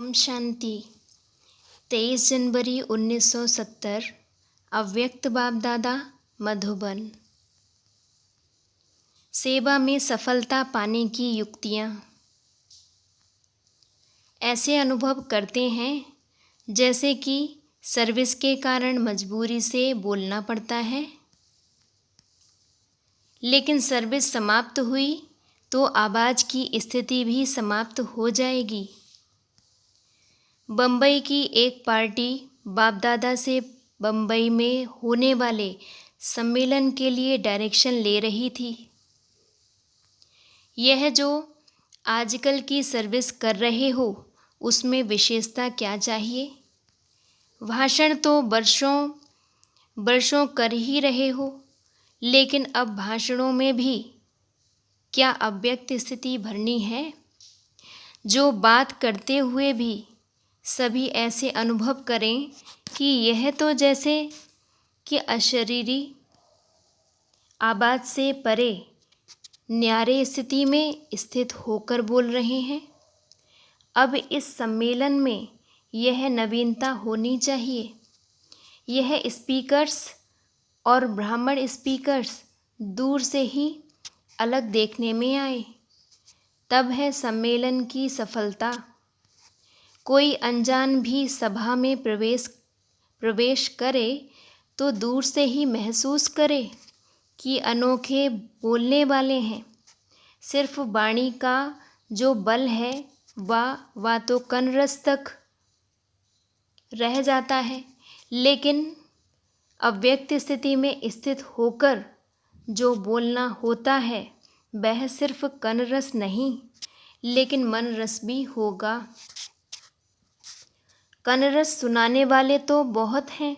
ओम शांति। 23 जनवरी 1970। अव्यक्त बाप दादा, मधुबन। सेवा में सफलता पाने की युक्तियाँ। ऐसे अनुभव करते हैं जैसे कि सर्विस के कारण मजबूरी से बोलना पड़ता है, लेकिन सर्विस समाप्त हुई तो आवाज़ की स्थिति भी समाप्त हो जाएगी। बम्बई की एक पार्टी बाप दादा से बम्बई में होने वाले सम्मेलन के लिए डायरेक्शन ले रही थी। यह जो आजकल की सर्विस कर रहे हो उसमें विशेषता क्या चाहिए? भाषण तो वर्षों कर ही रहे हो, लेकिन अब भाषणों में भी क्या अव्यक्त स्थिति भरनी है? जो बात करते हुए भी सभी ऐसे अनुभव करें कि यह तो जैसे कि अशरीरी आवाज़ से परे न्यारे स्थिति में स्थित होकर बोल रहे हैं। अब इस सम्मेलन में यह नवीनता होनी चाहिए। यह स्पीकर्स और ब्राह्मण स्पीकर्स दूर से ही अलग देखने में आए, तब है सम्मेलन की सफलता। कोई अनजान भी सभा में प्रवेश करे तो दूर से ही महसूस करे कि अनोखे बोलने वाले हैं। सिर्फ वाणी का जो बल है वह तो कनरस तक रह जाता है, लेकिन अव्यक्त स्थिति में स्थित होकर जो बोलना होता है वह सिर्फ कनरस नहीं, लेकिन मन रस भी होगा। कनरस सुनाने वाले तो बहुत हैं,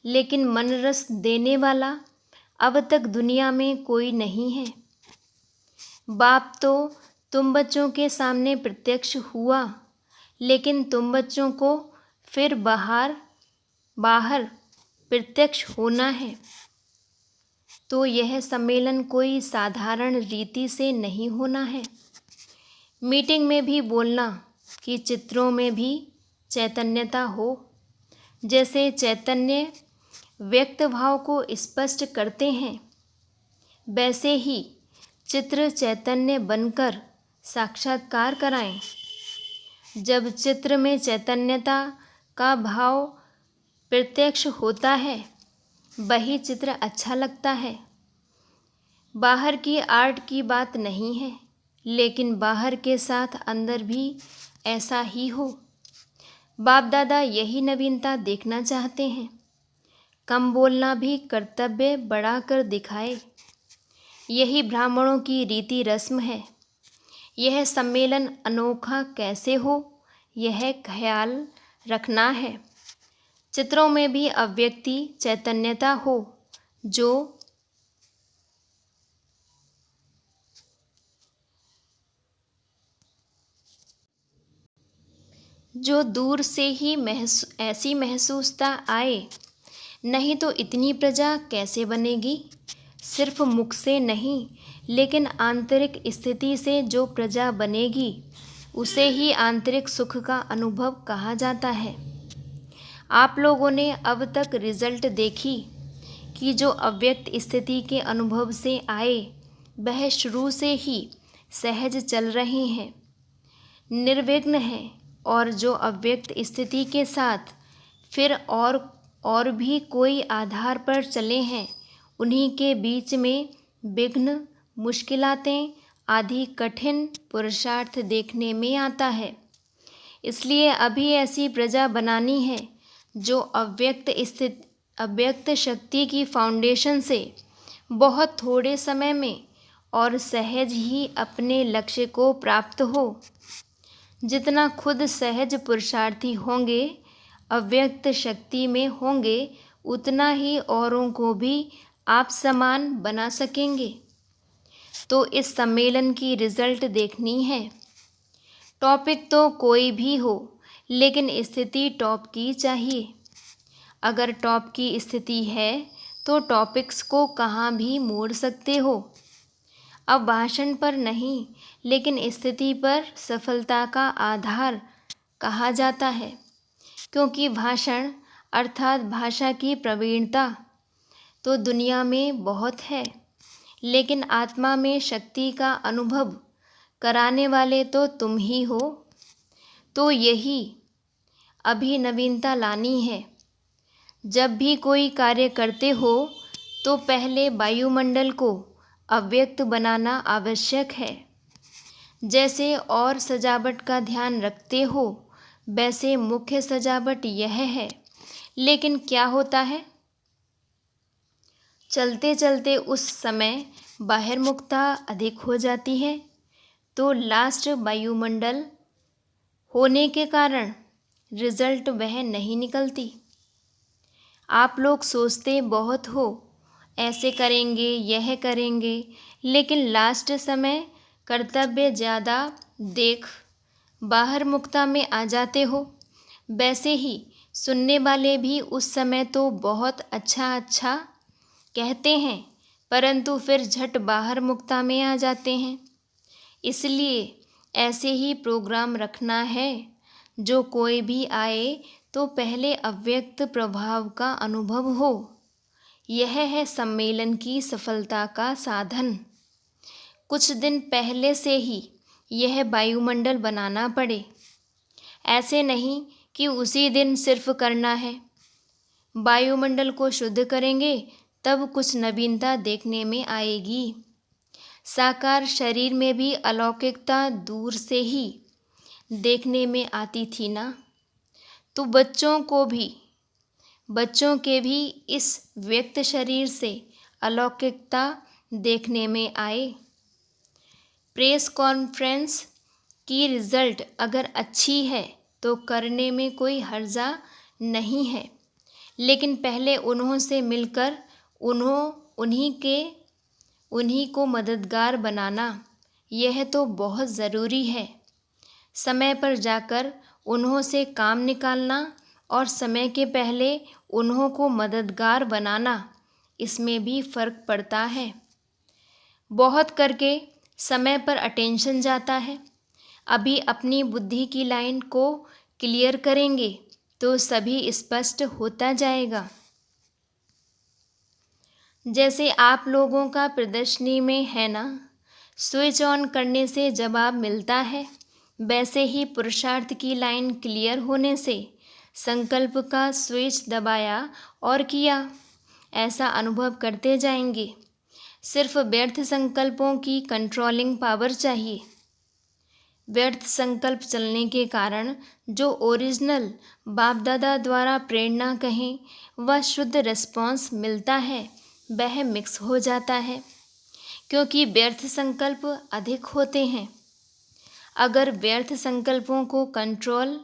लेकिन मन रस देने वाला अब तक दुनिया में कोई नहीं है। बाप तो तुम बच्चों के सामने प्रत्यक्ष हुआ, लेकिन तुम बच्चों को फिर बाहर प्रत्यक्ष होना है। तो यह सम्मेलन कोई साधारण रीति से नहीं होना है। मीटिंग में भी बोलना कि चित्रों में भी चैतन्यता हो। जैसे चैतन्य व्यक्त भाव को स्पष्ट करते हैं, वैसे ही चित्र चैतन्य बनकर साक्षात्कार कराएं। जब चित्र में चैतन्यता का भाव प्रत्यक्ष होता है, वही चित्र अच्छा लगता है। बाहर की आर्ट की बात नहीं है, लेकिन बाहर के साथ अंदर भी ऐसा ही हो। बाप दादा यही नवीनता देखना चाहते हैं। कम बोलना भी कर्तव्य बढ़ाकर दिखाए। यही ब्राह्मणों की रीति रस्म है। यह सम्मेलन अनोखा कैसे हो, यह ख्याल रखना है। चित्रों में भी अव्यक्ति चैतन्यता हो, जो दूर से ही ऐसी महसूसता आए। नहीं तो इतनी प्रजा कैसे बनेगी? सिर्फ मुख से नहीं, लेकिन आंतरिक स्थिति से जो प्रजा बनेगी उसे ही आंतरिक सुख का अनुभव कहा जाता है। आप लोगों ने अब तक रिजल्ट देखी कि जो अव्यक्त स्थिति के अनुभव से आए वह शुरू से ही सहज चल रहे हैं, निर्विघ्न हैं, और जो अव्यक्त स्थिति के साथ फिर और भी कोई आधार पर चले हैं, उन्हीं के बीच में विघ्न, मुश्किलातें आदि कठिन पुरुषार्थ देखने में आता है। इसलिए अभी ऐसी प्रजा बनानी है जो अव्यक्त शक्ति की फाउंडेशन से बहुत थोड़े समय में और सहज ही अपने लक्ष्य को प्राप्त हो। जितना खुद सहज पुरुषार्थी होंगे, अव्यक्त शक्ति में होंगे, उतना ही औरों को भी आप समान बना सकेंगे। तो इस सम्मेलन की रिजल्ट देखनी है। टॉपिक तो कोई भी हो, लेकिन स्थिति टॉप की चाहिए। अगर टॉप की स्थिति है तो टॉपिक्स को कहाँ भी मोड़ सकते हो। अब भाषण पर नहीं, लेकिन स्थिति पर सफलता का आधार कहा जाता है, क्योंकि भाषण अर्थात भाषा की प्रवीणता तो दुनिया में बहुत है, लेकिन आत्मा में शक्ति का अनुभव कराने वाले तो तुम ही हो। तो यही अभी नवीनता लानी है। जब भी कोई कार्य करते हो तो पहले वायुमंडल को अव्यक्त बनाना आवश्यक है। जैसे और सजावट का ध्यान रखते हो, वैसे मुख्य सजावट यह है। लेकिन क्या होता है, चलते चलते उस समय बाहिर्मुखता अधिक हो जाती है, तो लास्ट वायुमंडल होने के कारण रिजल्ट वह नहीं निकलती। आप लोग सोचते बहुत हो, ऐसे करेंगे, यह करेंगे, लेकिन लास्ट समय कर्तव्य ज़्यादा देख बाहर मुक्ता में आ जाते हो। वैसे ही सुनने वाले भी उस समय तो बहुत अच्छा अच्छा कहते हैं, परंतु फिर झट बाहर मुक्ता में आ जाते हैं। इसलिए ऐसे ही प्रोग्राम रखना है, जो कोई भी आए तो पहले अव्यक्त प्रभाव का अनुभव हो। यह है सम्मेलन की सफलता का साधन। कुछ दिन पहले से ही यह वायुमंडल बनाना पड़े। ऐसे नहीं कि उसी दिन सिर्फ करना है। वायुमंडल को शुद्ध करेंगे तब कुछ नवीनता देखने में आएगी। साकार शरीर में भी अलौकिकता दूर से ही देखने में आती थी ना, तो बच्चों के भी इस व्यक्त शरीर से अलौकिकता देखने में आए। प्रेस कॉन्फ्रेंस की रिज़ल्ट अगर अच्छी है तो करने में कोई हर्जा नहीं है, लेकिन पहले उन्हों से मिलकर उन्हीं को मददगार बनाना, यह तो बहुत ज़रूरी है। समय पर जाकर उन्हों से काम निकालना और समय के पहले उन्हों को मददगार बनाना, इसमें भी फ़र्क पड़ता है। बहुत करके समय पर अटेंशन जाता है। अभी अपनी बुद्धि की लाइन को क्लियर करेंगे तो सभी स्पष्ट होता जाएगा। जैसे आप लोगों का प्रदर्शनी में है ना, स्विच ऑन करने से जवाब मिलता है, वैसे ही पुरुषार्थ की लाइन क्लियर होने से संकल्प का स्विच दबाया और किया, ऐसा अनुभव करते जाएंगे। सिर्फ व्यर्थ संकल्पों की कंट्रोलिंग पावर चाहिए। व्यर्थ संकल्प चलने के कारण जो ओरिजिनल बाप दादा द्वारा प्रेरणा कहें वह शुद्ध रिस्पॉन्स मिलता है, वह मिक्स हो जाता है, क्योंकि व्यर्थ संकल्प अधिक होते हैं। अगर व्यर्थ संकल्पों को कंट्रोल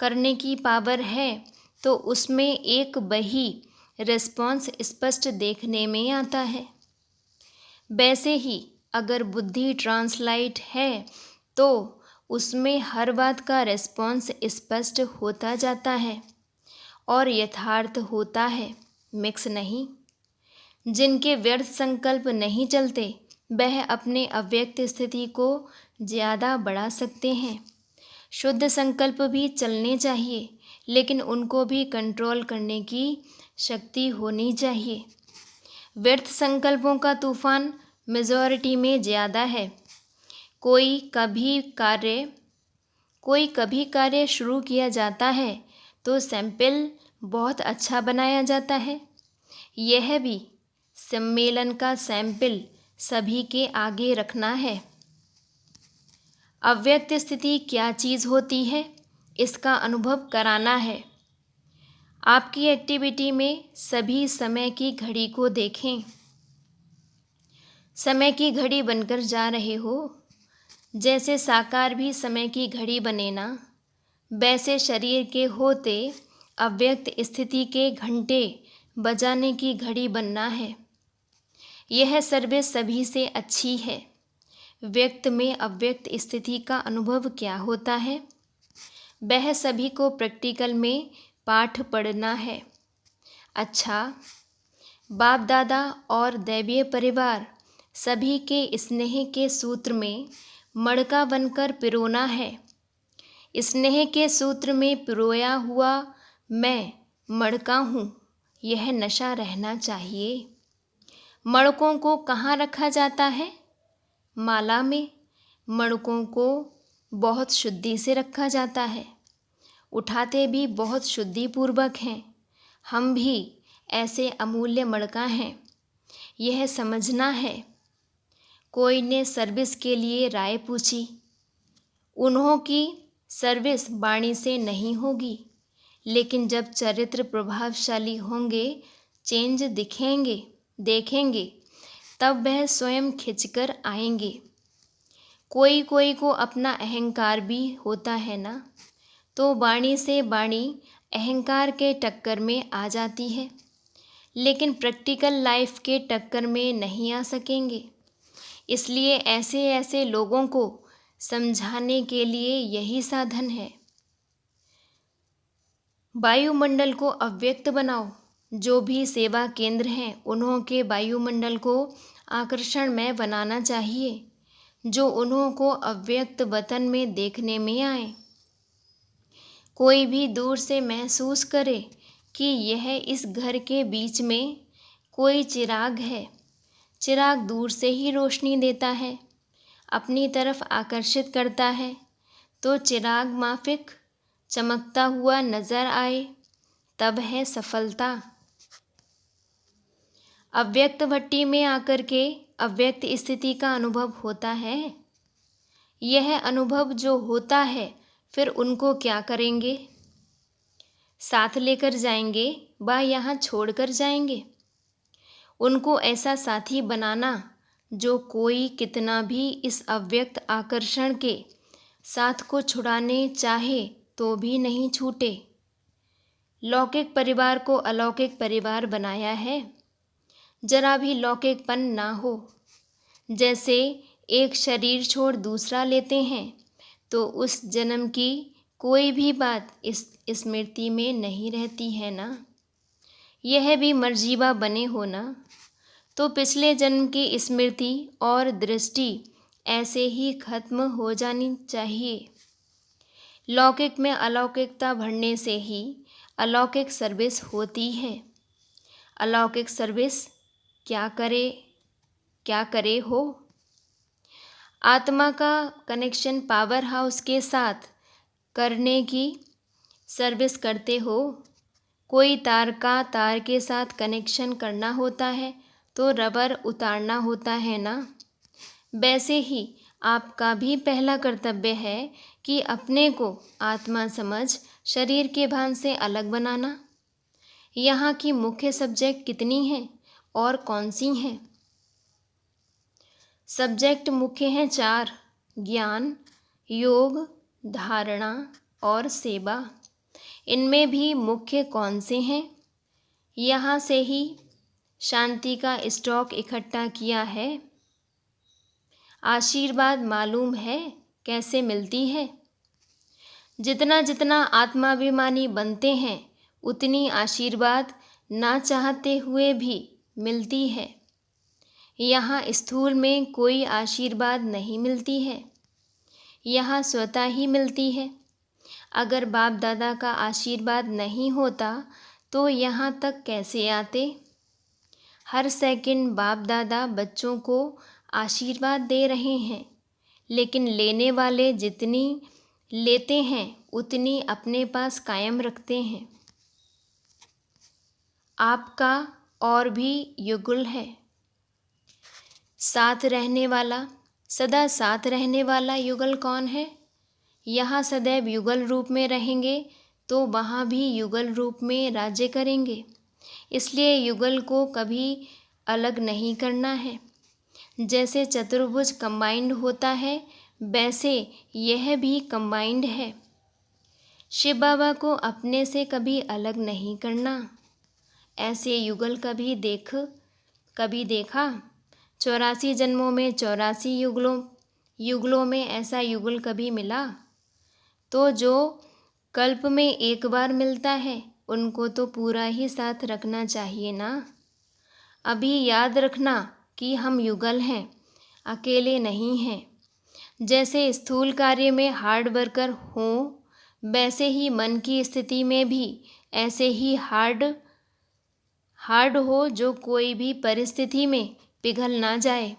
करने की पावर है तो उसमें एक वही रिस्पॉन्स स्पष्ट देखने में आता है। वैसे ही अगर बुद्धि ट्रांसलाइट है तो उसमें हर बात का रिस्पॉन्स स्पष्ट होता जाता है और यथार्थ होता है, मिक्स नहीं। जिनके व्यर्थ संकल्प नहीं चलते वह अपने अव्यक्त स्थिति को ज़्यादा बढ़ा सकते हैं। शुद्ध संकल्प भी चलने चाहिए, लेकिन उनको भी कंट्रोल करने की शक्ति होनी चाहिए। व्यर्थ संकल्पों का तूफान मेजॉरिटी में ज़्यादा है। कोई कभी कार्य शुरू किया जाता है तो सैंपल बहुत अच्छा बनाया जाता है। यह भी सम्मेलन का सैंपल सभी के आगे रखना है। अव्यक्त स्थिति क्या चीज़ होती है, इसका अनुभव कराना है। आपकी एक्टिविटी में सभी समय की घड़ी को देखें। समय की घड़ी बनकर जा रहे हो। जैसे साकार भी समय की घड़ी बने ना, वैसे शरीर के होते अव्यक्त स्थिति के घंटे बजाने की घड़ी बनना है। यह सर्विस सभी से अच्छी है। व्यक्त में अव्यक्त स्थिति का अनुभव क्या होता है, वह सभी को प्रैक्टिकल में पाठ पढ़ना है। अच्छा, बाप दादा और दैवीय परिवार सभी के स्नेह के सूत्र में मड़का बनकर पिरोना है। स्नेह के सूत्र में पिरोया हुआ मैं मड़का हूँ, यह नशा रहना चाहिए। मड़कों को कहाँ रखा जाता है? माला में। मड़कों को बहुत शुद्धि से रखा जाता है, उठाते भी बहुत शुद्धिपूर्वक हैं। हम भी ऐसे अमूल्य मड़का हैं, यह समझना है। कोई ने सर्विस के लिए राय पूछी। उन्हों की सर्विस वाणी से नहीं होगी, लेकिन जब चरित्र प्रभावशाली होंगे, चेंज देखेंगे, तब वह स्वयं खिंचकर आएंगे। कोई कोई को अपना अहंकार भी होता है ना, तो वाणी से वाणी अहंकार के टक्कर में आ जाती है, लेकिन प्रैक्टिकल लाइफ के टक्कर में नहीं आ सकेंगे। इसलिए ऐसे ऐसे लोगों को समझाने के लिए यही साधन है। वायुमंडल को अव्यक्त बनाओ। जो भी सेवा केंद्र हैं, उन्हों के वायुमंडल को आकर्षणमय बनाना चाहिए, जो उन्हों को अव्यक्त वतन में देखने में आए। कोई भी दूर से महसूस करे कि यह इस घर के बीच में कोई चिराग है। चिराग दूर से ही रोशनी देता है, अपनी तरफ आकर्षित करता है, तो चिराग माफिक चमकता हुआ नजर आए, तब है सफलता। अव्यक्त भट्टी में आकर के अव्यक्त स्थिति का अनुभव होता है। यह अनुभव जो होता है, फिर उनको क्या करेंगे? साथ लेकर जाएंगे व यहाँ छोड़कर जाएंगे? उनको ऐसा साथी बनाना जो कोई कितना भी इस अव्यक्त आकर्षण के साथ को छुड़ाने चाहे तो भी नहीं छूटे। लौकिक परिवार को अलौकिक परिवार बनाया है, जरा भी लौकिकपन ना हो। जैसे एक शरीर छोड़ दूसरा लेते हैं, तो उस जन्म की कोई भी बात इस स्मृति में नहीं रहती है ना। यह भी मर्जीवा बने हो ना, तो पिछले जन्म की स्मृति और दृष्टि ऐसे ही खत्म हो जानी चाहिए। लौकिक में अलौकिकता भरने से ही अलौकिक सर्विस होती है। अलौकिक सर्विस क्या करे हो? आत्मा का कनेक्शन पावर हाउस के साथ करने की सर्विस करते हो। कोई तार का तार के साथ कनेक्शन करना होता है, तो रबर उतारना होता है ना। वैसे ही आपका भी पहला कर्तव्य है कि अपने को आत्मा समझ शरीर के भान से अलग बनाना। यहाँ की मुख्य सब्जेक्ट कितनी हैं और कौन सी हैं? सब्जेक्ट मुख्य हैं 4: ज्ञान, योग, धारणा और सेवा। इनमें भी मुख्य कौन से हैं? यहाँ से ही शांति का स्टॉक इकट्ठा किया है। आशीर्वाद मालूम है कैसे मिलती है? जितना जितना आत्माभिमानी बनते हैं, उतनी आशीर्वाद ना चाहते हुए भी मिलती है। यहाँ स्थूल में कोई आशीर्वाद नहीं मिलती है, यहाँ स्वतः ही मिलती है। अगर बाप दादा का आशीर्वाद नहीं होता तो यहाँ तक कैसे आते? हर सेकंड बाप दादा बच्चों को आशीर्वाद दे रहे हैं, लेकिन लेने वाले जितनी लेते हैं उतनी अपने पास कायम रखते हैं। आपका और भी युगल है, साथ रहने वाला, सदा साथ रहने वाला युगल कौन है? यहाँ सदैव युगल रूप में रहेंगे तो वहाँ भी युगल रूप में राज्य करेंगे। इसलिए युगल को कभी अलग नहीं करना है। जैसे चतुर्भुज कंबाइंड होता है, वैसे यह भी कंबाइंड है। शिव बाबा को अपने से कभी अलग नहीं करना। ऐसे युगल कभी देखा? 84 जन्मों में 84 युगलों में ऐसा युगल कभी मिला? तो जो कल्प में एक बार मिलता है, उनको तो पूरा ही साथ रखना चाहिए ना। अभी याद रखना कि हम युगल हैं, अकेले नहीं हैं। जैसे स्थूल कार्य में हार्ड वर्कर हों, वैसे ही मन की स्थिति में भी ऐसे ही हार्ड हो जो कोई भी परिस्थिति में पिघल ना जाए।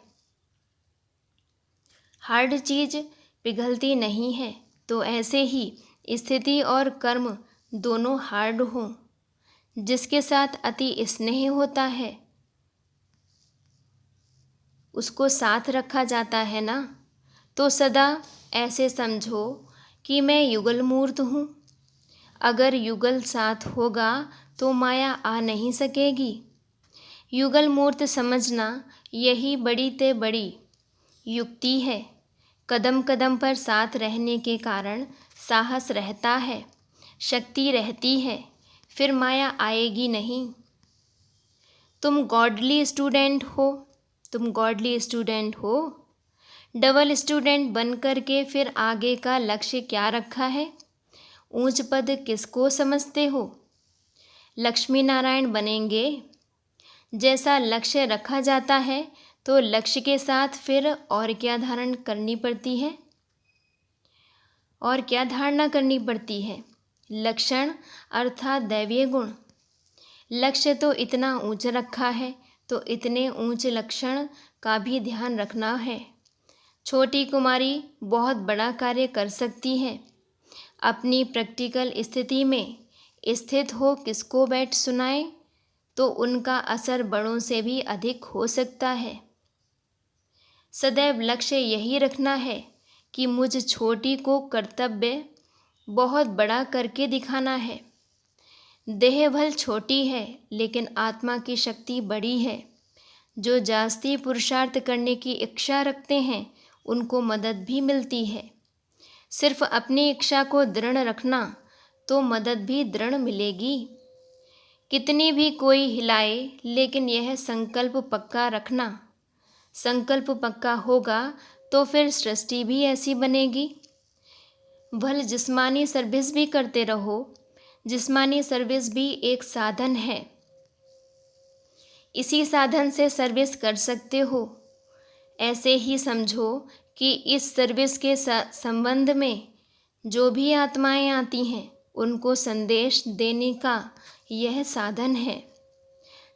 हार्ड चीज़ पिघलती नहीं है, तो ऐसे ही स्थिति और कर्म दोनों हार्ड हों। जिसके साथ अति स्नेह होता है उसको साथ रखा जाता है ना। तो सदा ऐसे समझो कि मैं युगल मूर्त हूँ। अगर युगल साथ होगा तो माया आ नहीं सकेगी। युगल मूर्त समझना यही बड़ी ते बड़ी युक्ति है। कदम कदम पर साथ रहने के कारण साहस रहता है, शक्ति रहती है, फिर माया आएगी नहीं। तुम गॉडली स्टूडेंट हो। डबल स्टूडेंट बन कर के फिर आगे का लक्ष्य क्या रखा है? ऊंच पद किसको समझते हो? लक्ष्मी नारायण बनेंगे। जैसा लक्ष्य रखा जाता है तो लक्ष्य के साथ फिर और क्या धारण करनी पड़ती है, और क्या धारणा करनी पड़ती है? लक्षण अर्थात दैवीय गुण। लक्ष्य तो इतना ऊंच रखा है तो इतने ऊंच लक्षण का भी ध्यान रखना है। छोटी कुमारी बहुत बड़ा कार्य कर सकती है। अपनी प्रैक्टिकल स्थिति में स्थित हो किसको बैठ सुनाए तो उनका असर बड़ों से भी अधिक हो सकता है। सदैव लक्ष्य यही रखना है कि मुझ छोटी को कर्तव्य बहुत बड़ा करके दिखाना है। देह भल छोटी है लेकिन आत्मा की शक्ति बड़ी है। जो जास्ती पुरुषार्थ करने की इच्छा रखते हैं उनको मदद भी मिलती है। सिर्फ अपनी इच्छा को दृढ़ रखना तो मदद भी दृढ़ मिलेगी। कितनी भी कोई हिलाए लेकिन यह संकल्प पक्का रखना। संकल्प पक्का होगा तो फिर सृष्टि भी ऐसी बनेगी। भल जिस्मानी सर्विस भी करते रहो। जिस्मानी सर्विस भी एक साधन है। इसी साधन से सर्विस कर सकते हो। ऐसे ही समझो कि इस सर्विस के संबंध में जो भी आत्माएं आती हैं उनको संदेश देने का यह साधन है।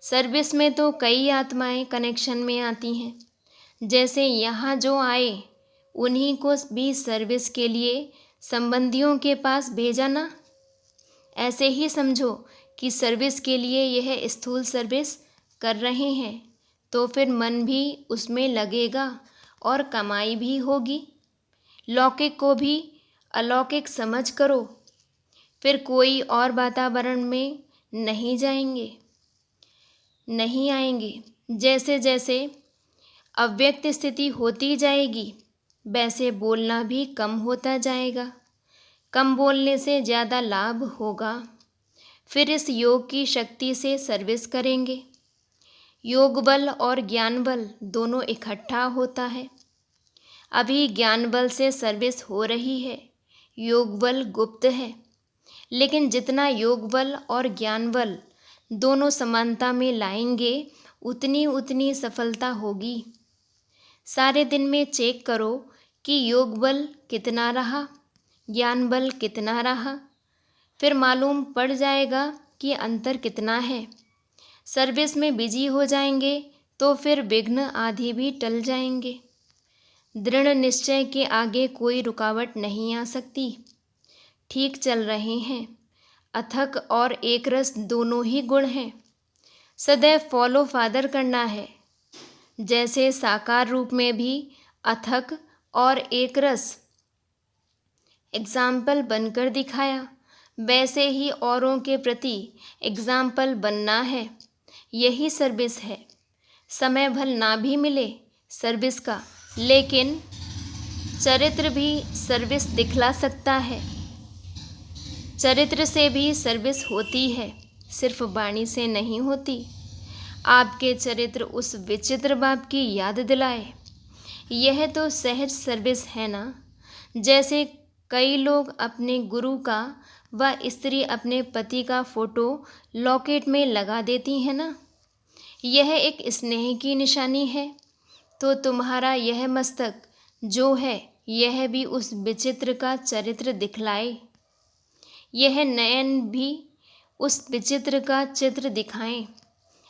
सर्विस में तो कई आत्माएं कनेक्शन में आती हैं। जैसे यहाँ जो आए उन्हीं को भी सर्विस के लिए संबंधियों के पास भेजा ना। ऐसे ही समझो कि सर्विस के लिए यह स्थूल सर्विस कर रहे हैं तो फिर मन भी उसमें लगेगा और कमाई भी होगी। लौकिक को भी अलौकिक समझ करो, फिर कोई और वातावरण में नहीं आएंगे। जैसे जैसे अव्यक्त स्थिति होती जाएगी वैसे बोलना भी कम होता जाएगा। कम बोलने से ज़्यादा लाभ होगा। फिर इस योग की शक्ति से सर्विस करेंगे। योग बल और ज्ञान बल दोनों इकट्ठा होता है। अभी ज्ञान बल से सर्विस हो रही है, योग बल गुप्त है। लेकिन जितना योग बल और ज्ञान बल दोनों समानता में लाएंगे उतनी सफलता होगी। सारे दिन में चेक करो कि योग बल कितना रहा, ज्ञान बल कितना रहा, फिर मालूम पड़ जाएगा कि अंतर कितना है। सर्विस में बिजी हो जाएंगे तो फिर विघ्न आदि भी टल जाएंगे। दृढ़ निश्चय के आगे कोई रुकावट नहीं आ सकती। ठीक चल रहे हैं। अथक और एक रस दोनों ही गुण हैं। सदैव फॉलो फादर करना है। जैसे साकार रूप में भी अथक और एक रस एग्जाम्पल बनकर दिखाया, वैसे ही औरों के प्रति एग्जाम्पल बनना है। यही सर्विस है। समय भल ना भी मिले सर्विस का, लेकिन चरित्र भी सर्विस दिखला सकता है। चरित्र से भी सर्विस होती है, सिर्फ वाणी से नहीं होती। आपके चरित्र उस विचित्र बाप की याद दिलाए, यह तो सहज सर्विस है ना। जैसे कई लोग अपने गुरु का व स्त्री अपने पति का फोटो लॉकेट में लगा देती है ना, यह एक स्नेह की निशानी है। तो तुम्हारा यह मस्तक जो है यह भी उस विचित्र का चरित्र दिखलाए। यह नयन भी उस विचित्र का चित्र दिखाएं।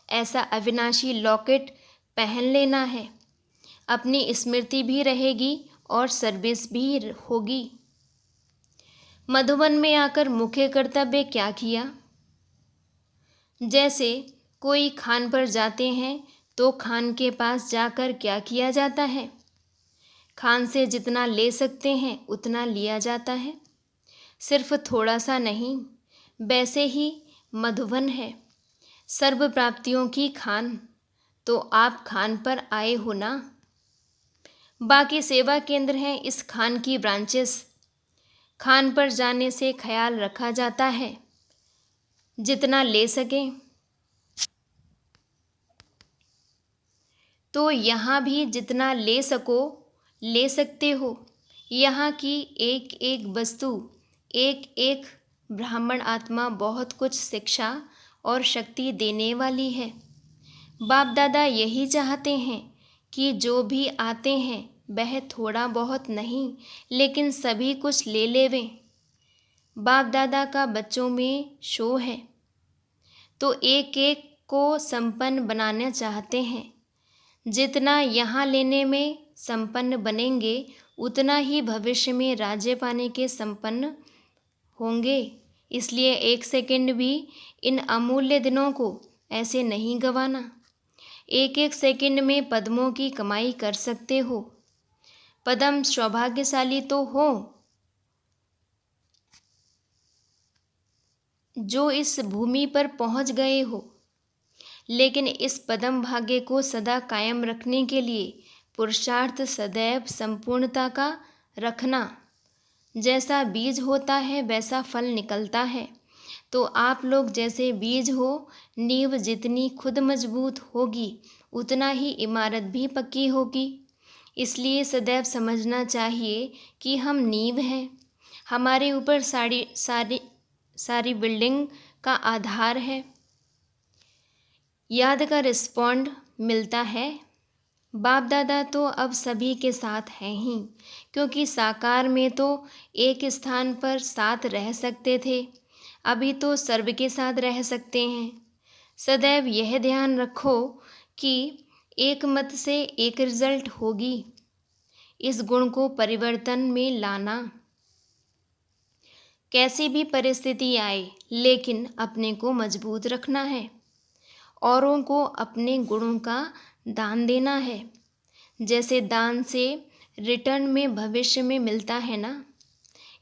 ऐसा अविनाशी लॉकेट पहन लेना है। अपनी स्मृति भी रहेगी और सर्विस भी होगी। मधुबन में आकर मुख्य कर्तव्य क्या किया? जैसे कोई खान पर जाते हैं तो खान के पास जाकर क्या किया जाता है? खान से जितना ले सकते हैं उतना लिया जाता है, सिर्फ थोड़ा सा नहीं। वैसे ही मधुबन है सर्व प्राप्तियों की खान, तो आप खान पर आए हो ना। बाकी सेवा केंद्र हैं इस खान की ब्रांचेस। खान पर जाने से ख्याल रखा जाता है जितना ले सकें। तो यहाँ भी जितना ले सको ले सकते हो। यहाँ की एक एक वस्तु, एक एक ब्राह्मण आत्मा बहुत कुछ शिक्षा और शक्ति देने वाली है। बाप दादा यही चाहते हैं कि जो भी आते हैं वह थोड़ा बहुत नहीं लेकिन सभी कुछ ले लेवें। बाप दादा का बच्चों में शो है तो एक एक को संपन्न बनाना चाहते हैं। जितना यहाँ लेने में संपन्न बनेंगे उतना ही भविष्य में राज्य पाने के संपन्न होंगे। इसलिए एक सेकंड भी इन अमूल्य दिनों को ऐसे नहीं गंवाना। एक एक सेकंड में पद्मों की कमाई कर सकते हो। पद्म सौभाग्यशाली तो हो जो इस भूमि पर पहुंच गए हो, लेकिन इस पद्म भाग्य को सदा कायम रखने के लिए पुरुषार्थ सदैव संपूर्णता का रखना। जैसा बीज होता है वैसा फल निकलता है। तो आप लोग जैसे बीज हो, नींव जितनी खुद मजबूत होगी उतना ही इमारत भी पक्की होगी। इसलिए सदैव समझना चाहिए कि हम नींव हैं। हमारे ऊपर सारी बिल्डिंग का आधार है। याद का रिस्पॉन्ड मिलता है। बाप दादा तो अब सभी के साथ हैं ही, क्योंकि साकार में तो एक स्थान पर साथ रह सकते थे, अभी तो सर्व के साथ रह सकते हैं। सदैव यह ध्यान रखो कि एक मत से एक रिजल्ट होगी। इस गुण को परिवर्तन में लाना। कैसी भी परिस्थिति आए लेकिन अपने को मजबूत रखना है। औरों को अपने गुणों का दान देना है। जैसे दान से रिटर्न में भविष्य में मिलता है ना,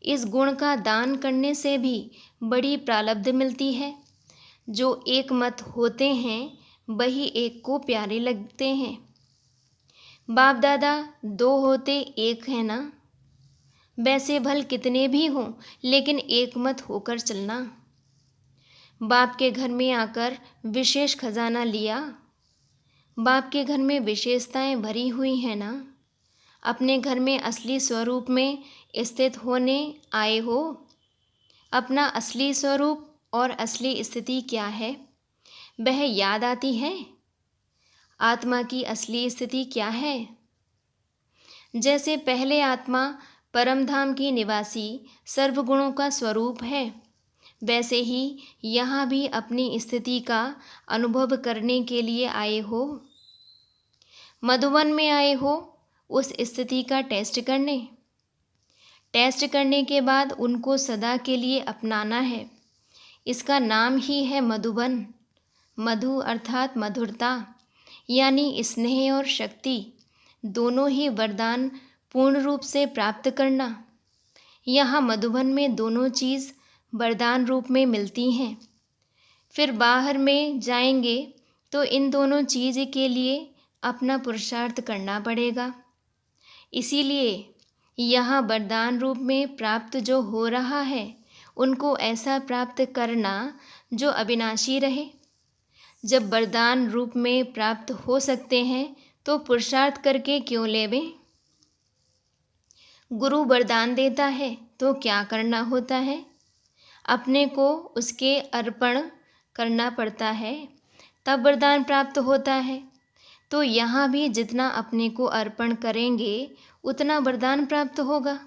इस गुण का दान करने से भी बड़ी प्रारब्ध मिलती है। जो एक मत होते हैं वही एक को प्यारे लगते हैं। बाप दादा दो होते एक है ना। वैसे भल कितने भी हों लेकिन एक मत होकर चलना। बाप के घर में आकर विशेष खजाना लिया। बाप के घर में विशेषताएं भरी हुई हैं ना। अपने घर में असली स्वरूप में स्थित होने आए हो। अपना असली स्वरूप और असली स्थिति क्या है वह याद आती है। आत्मा की असली स्थिति क्या है? जैसे पहले आत्मा परमधाम की निवासी सर्वगुणों का स्वरूप है, वैसे ही यहाँ भी अपनी स्थिति का अनुभव करने के लिए आए हो। मधुबन में आए हो उस स्थिति का टेस्ट करने के बाद उनको सदा के लिए अपनाना है। इसका नाम ही है मधुबन। मधु अर्थात मधुरता, यानी स्नेह और शक्ति दोनों ही वरदान पूर्ण रूप से प्राप्त करना। यहाँ मधुबन में दोनों चीज़ वरदान रूप में मिलती हैं। फिर बाहर में जाएंगे तो इन दोनों चीज़ के लिए अपना पुरुषार्थ करना पड़ेगा। इसीलिए यहाँ वरदान रूप में प्राप्त जो हो रहा है उनको ऐसा प्राप्त करना जो अविनाशी रहे। जब वरदान रूप में प्राप्त हो सकते हैं तो पुरुषार्थ करके क्यों लेवें? गुरु वरदान देता है तो क्या करना होता है? अपने को उसके अर्पण करना पड़ता है, तब वरदान प्राप्त होता है। तो यहाँ भी जितना अपने को अर्पण करेंगे उतना वरदान प्राप्त होगा।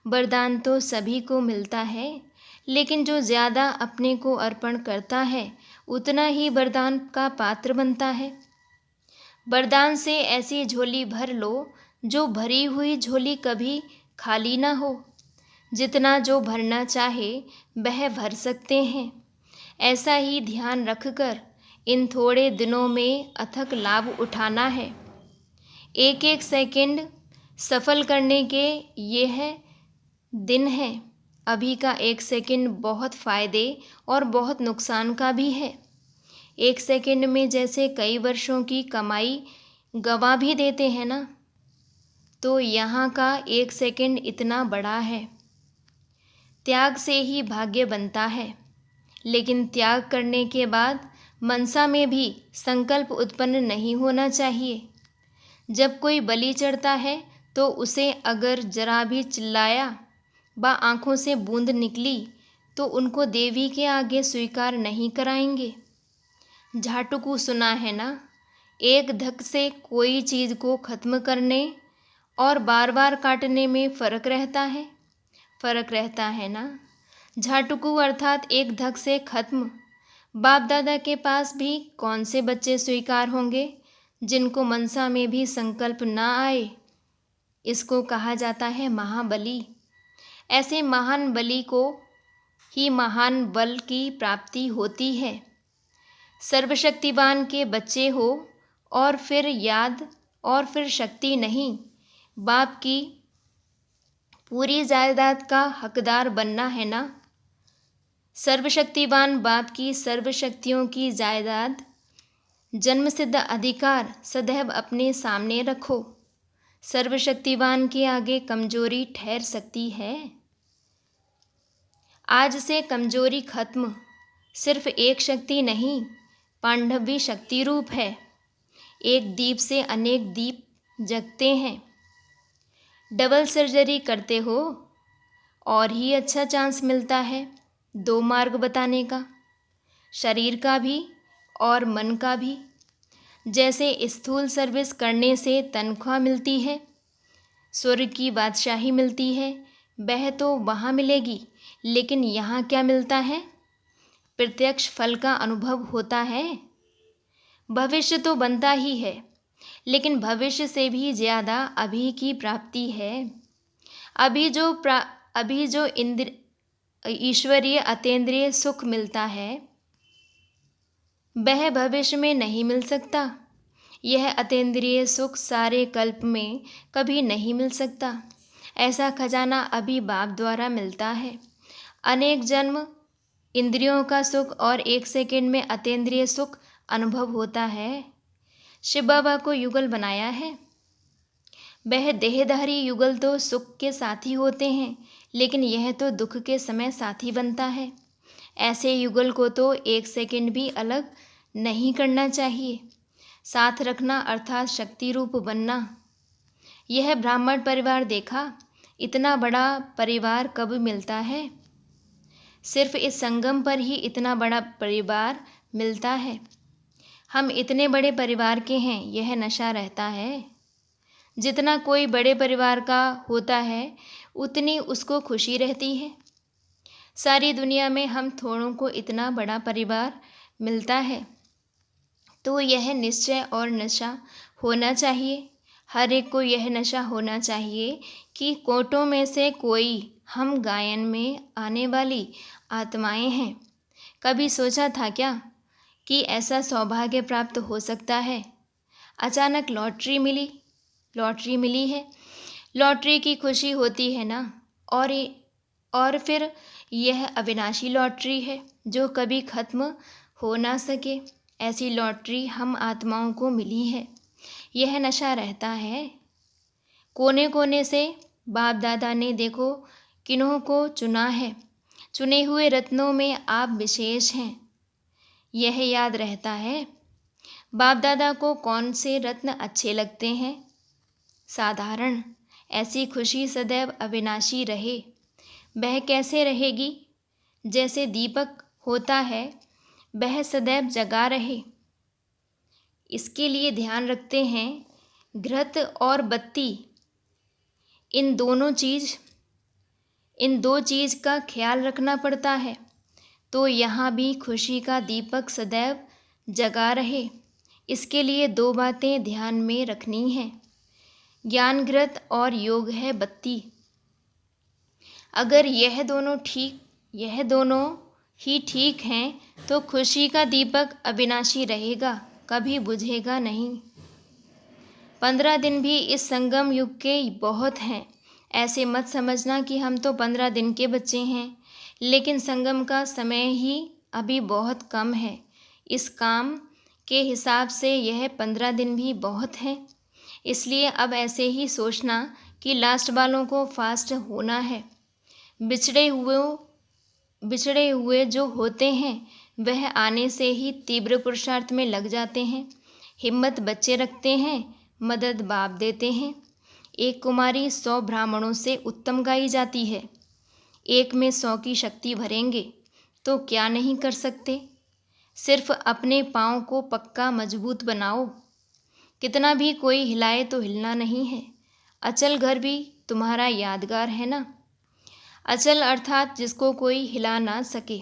वरदान तो सभी को मिलता है, लेकिन जो ज़्यादा अपने को अर्पण करता है उतना ही वरदान का पात्र बनता है। वरदान से ऐसी झोली भर लो जो भरी हुई झोली कभी खाली ना हो। जितना जो भरना चाहे वह भर सकते हैं। ऐसा ही ध्यान रखकर इन थोड़े दिनों में अथक लाभ उठाना है। एक एक सेकंड सफल करने के यह दिन है। अभी का एक सेकंड बहुत फ़ायदे और बहुत नुकसान का भी है। एक सेकंड में जैसे कई वर्षों की कमाई गंवा भी देते हैं ना, तो यहाँ का एक सेकंड इतना बड़ा है। त्याग से ही भाग्य बनता है, लेकिन त्याग करने के बाद मनसा में भी संकल्प उत्पन्न नहीं होना चाहिए। जब कोई बलि चढ़ता है तो उसे अगर जरा भी चिल्लाया व आँखों से बूंद निकली तो उनको देवी के आगे स्वीकार नहीं कराएंगे। झाटुकू सुना है ना, एक धक से कोई चीज़ को खत्म करने और बार बार काटने में फ़र्क रहता है ना। झाटुकू अर्थात एक धक से खत्म। बाप दादा के पास भी कौन से बच्चे स्वीकार होंगे जिनको मनसा में भी संकल्प ना आए। इसको कहा जाता है महाबली। ऐसे महान बलि को ही महान बल की प्राप्ति होती है। सर्वशक्तिवान के बच्चे हो और फिर याद और फिर शक्ति नहीं, बाप की पूरी जायदाद का हकदार बनना है ना। सर्वशक्तिवान बाप की सर्वशक्तियों की जायदाद, जन्मसिद्ध अधिकार सदैव अपने सामने रखो। सर्वशक्तिवान के आगे कमजोरी ठहर सकती है। आज से कमजोरी खत्म। सिर्फ एक शक्ति नहीं, पांडवी शक्ति रूप है। एक दीप से अनेक दीप जगते हैं। डबल सर्जरी करते हो और ही अच्छा चांस मिलता है दो मार्ग बताने का, शरीर का भी और मन का भी। जैसे स्थूल सर्विस करने से तनख्वाह मिलती है, स्वर्ग की बादशाही मिलती है, वह तो वहाँ मिलेगी, लेकिन यहाँ क्या मिलता है? प्रत्यक्ष फल का अनुभव होता है। भविष्य तो बनता ही है, लेकिन भविष्य से भी ज़्यादा अभी की प्राप्ति है। अभी जो ईश्वरीय अतीन्द्रिय सुख मिलता है वह भविष्य में नहीं मिल सकता। यह अतीन्द्रिय सुख सारे कल्प में कभी नहीं मिल सकता। ऐसा खजाना अभी बाप द्वारा मिलता है। अनेक जन्म इंद्रियों का सुख और एक सेकंड में अतीन्द्रिय सुख अनुभव होता है। शिव बाबा को युगल बनाया है। वह देहधारी युगल तो सुख के साथी होते हैं, लेकिन यह तो दुख के समय साथी बनता है। ऐसे युगल को तो एक सेकंड भी अलग नहीं करना चाहिए। साथ रखना अर्थात शक्ति रूप बनना। यह ब्राह्मण परिवार देखा, इतना बड़ा परिवार कब मिलता है? सिर्फ इस संगम पर ही इतना बड़ा परिवार मिलता है। हम इतने बड़े परिवार के हैं, यह नशा रहता है। जितना कोई बड़े परिवार का होता है उतनी उसको खुशी रहती है। सारी दुनिया में हम थोड़ों को इतना बड़ा परिवार मिलता है, तो यह निश्चय और नशा होना चाहिए। हर एक को यह नशा होना चाहिए कि कोटों में से कोई हम गायन में आने वाली आत्माएं हैं। कभी सोचा था क्या कि ऐसा सौभाग्य प्राप्त हो सकता है? अचानक लॉटरी मिली है। लॉटरी की खुशी होती है ना, और फिर यह अविनाशी लॉटरी है जो कभी खत्म हो ना सके। ऐसी लॉटरी हम आत्माओं को मिली है। यह नशा रहता है। कोने कोने से बाप दादा ने देखो किन्हों को चुना है। चुने हुए रत्नों में आप विशेष हैं, यह याद रहता है। बाप दादा को कौन से रत्न अच्छे लगते हैं? साधारण। ऐसी खुशी सदैव अविनाशी रहे। वह कैसे रहेगी? जैसे दीपक होता है वह सदैव जगा रहे। इसके लिए ध्यान रखते हैं घृत और बत्ती, इन दोनों चीज़ इन दो चीज़ का ख्याल रखना पड़ता है, तो यहाँ भी खुशी का दीपक सदैव जगा रहे। इसके लिए दो बातें ध्यान में रखनी हैं। ज्ञानघृत और योग है बत्ती। अगर यह दोनों ही ठीक हैं तो खुशी का दीपक अविनाशी रहेगा, कभी बुझेगा नहीं। 15 दिन भी इस संगम युग के बहुत हैं। ऐसे मत समझना कि हम तो 15 दिन के बच्चे हैं, लेकिन संगम का समय ही अभी बहुत कम है। इस काम के हिसाब से यह 15 दिन भी बहुत हैं। इसलिए अब ऐसे ही सोचना कि लास्ट वालों को फास्ट होना है। बिछड़े हुए जो होते हैं वह आने से ही तीव्र पुरुषार्थ में लग जाते हैं। हिम्मत बच्चे रखते हैं, मदद बाप देते हैं। एक कुमारी 100 ब्राह्मणों से उत्तम गाई जाती है। एक में 100 की शक्ति भरेंगे तो क्या नहीं कर सकते। सिर्फ अपने पाँव को पक्का मजबूत बनाओ। कितना भी कोई हिलाए तो हिलना नहीं है। अचल घर भी तुम्हारा यादगार है ना। अचल अर्थात जिसको कोई हिला ना सके।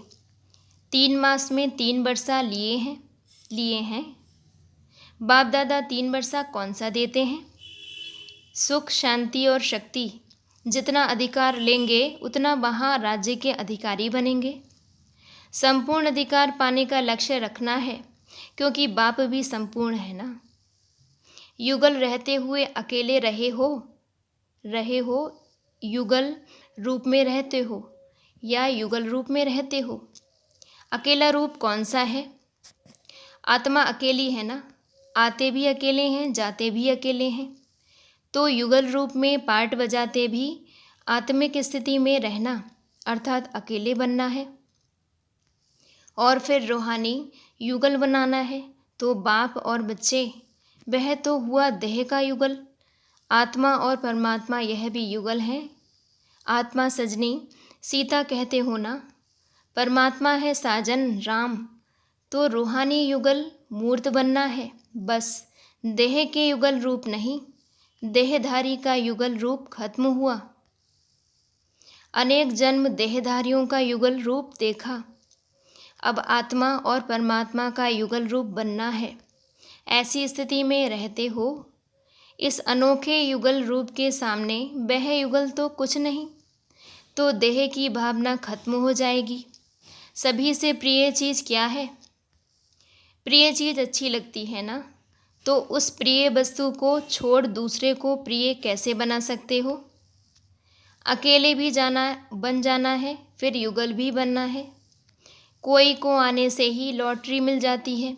3 मास में 3 वर्षा लिए हैं। बाप दादा 3 वर्षा कौन सा देते हैं? सुख, शांति और शक्ति। जितना अधिकार लेंगे उतना वहाँ राज्य के अधिकारी बनेंगे। संपूर्ण अधिकार पाने का लक्ष्य रखना है, क्योंकि बाप भी संपूर्ण है ना। युगल रहते हुए अकेले रहे हो, युगल रूप में रहते हो या युगल रूप में रहते हो। अकेला रूप कौन सा है? आत्मा अकेली है ना। आते भी अकेले हैं, जाते भी अकेले हैं। तो युगल रूप में पार्ट बजाते भी आत्मिक स्थिति में रहना अर्थात अकेले बनना है। और फिर रूहानी युगल बनाना है। तो बाप और बच्चे, वह तो हुआ देह का युगल। आत्मा और परमात्मा यह भी युगल है। आत्मा सजनी सीता कहते हो ना, परमात्मा है साजन राम। तो रूहानी युगल मूर्त बनना है, बस देह के युगल रूप नहीं। देहधारी का युगल रूप खत्म हुआ। अनेक जन्म देहधारियों का युगल रूप देखा। अब आत्मा और परमात्मा का युगल रूप बनना है। ऐसी स्थिति में रहते हो। इस अनोखे युगल रूप के सामने वह युगल तो कुछ नहीं। तो देह की भावना खत्म हो जाएगी। सभी से प्रिय चीज़ क्या है? प्रिय चीज़ अच्छी लगती है ना। तो उस प्रिय वस्तु को छोड़ दूसरे को प्रिय कैसे बना सकते हो? अकेले भी बन जाना है, फिर युगल भी बनना है। कोई को आने से ही लॉटरी मिल जाती है,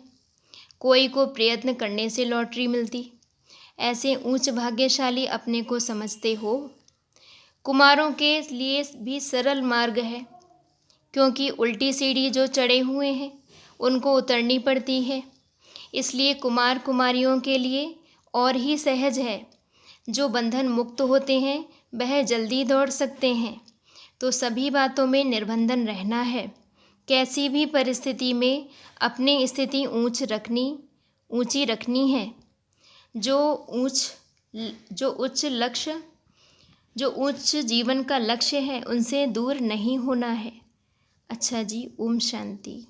कोई को प्रयत्न करने से लॉटरी मिलती। ऐसे ऊंच भाग्यशाली अपने को समझते हो। कुमारों के लिए भी सरल मार्ग है, क्योंकि उल्टी सीढ़ी जो चढ़े हुए हैं उनको उतरनी पड़ती है। इसलिए कुमार कुमारियों के लिए और ही सहज है। जो बंधन मुक्त होते हैं वह जल्दी दौड़ सकते हैं। तो सभी बातों में निर्बंधन रहना है। कैसी भी परिस्थिति में अपनी स्थिति ऊंची रखनी है। जो उच्च जीवन का लक्ष्य है उनसे दूर नहीं होना है। अच्छा जी, ओम शांति।